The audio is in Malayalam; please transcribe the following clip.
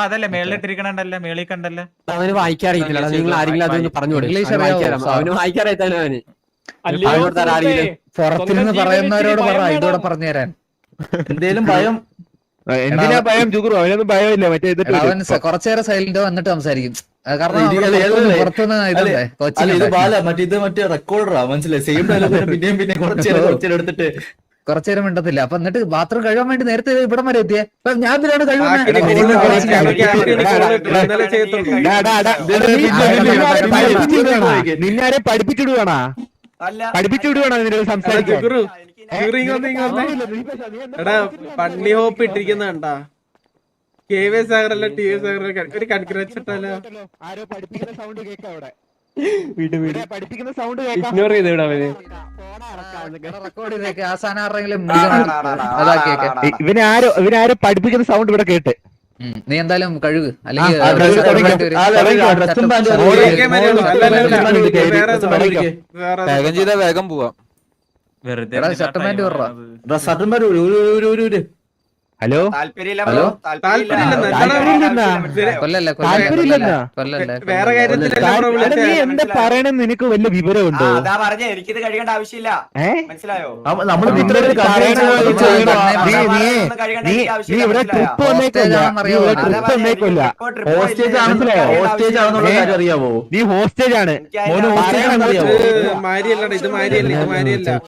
അതല്ലേ മേളിട്ടിരിക്കണല്ലോ മേളിൽ കണ്ടല്ലോ. അവന് വായിക്കാറിയില്ല. നിങ്ങൾ ആരെങ്കിലും അതൊന്ന് പറഞ്ഞു അവന് വായിക്കാറായിട്ടാണ് അവന്. പുറത്തിരുന്ന് പറയുന്നവരോട് പറ ഇതോടെ പറഞ്ഞുതരാൻ. എന്തേലും ഭയം എന്തിനാ ഭയം? ജുഗുറു അവനൊന്നും ഭയമില്ല. മറ്റേ അവൻ കുറച്ചേരം സൈലന്റ് വന്നിട്ട് സംസാരിക്കും. കാരണം മറ്റേ റെക്കോർഡറാ മനസ്സിലായി. സെയിം ഡയലോഗ് പിന്നെയും പിന്നെ കുറച്ചേരം എടുത്തിട്ട് കുറച്ചേരം മിണ്ടത്തില്ല. അപ്പൊ എന്നിട്ട് ബാത്റൂം കഴുകാൻ വേണ്ടി നേരത്തെ ഇവിടം വരെ എത്തിയേ. ഞാൻ ഇതിലാണ് നിന്നാരെ പഠിപ്പിച്ചിടുവാണാ നിന്നോട് സംസാരിക്കാൻ. പണ്ണി ഹോപ്പ് ഇട്ടിരിക്കുന്ന കണ്ടാ KV സാഗറല്ല TV സാഗറല്ല ഒരു കൺഗ്രാറ്റ്സ് ആരോ പഠിപ്പിക്കുന്ന സൗണ്ട് കേൾക്കാം അവിടെ. പഠിപ്പിക്കുന്ന സൗണ്ട് ഇഗ്നോർ ചെയ്ത് വിടാ അവന്. ഇവനാരോ പഠിപ്പിക്കുന്ന സൗണ്ട് ഇവിടെ കേട്ട്. നീ എന്തായാലും കഴുകു അല്ലെങ്കിൽ വേഗം പോവാം. ഹലോ നീ എന്താ പറയണെന്ന് നിനക്ക് വല്ല വിവരമുണ്ടോ? എനിക്കിത് കഴിയേണ്ട ആവശ്യമില്ല. മനസ്സിലായോ? നീ ഇവിടെ ട്രിപ്പ് വന്നേക്കില്ല. അറിയാവോ? നീ ഹോസ്റ്റേജ് ആണ്. മാരിയല്ലടാ ഇത് മാരിയല്ല.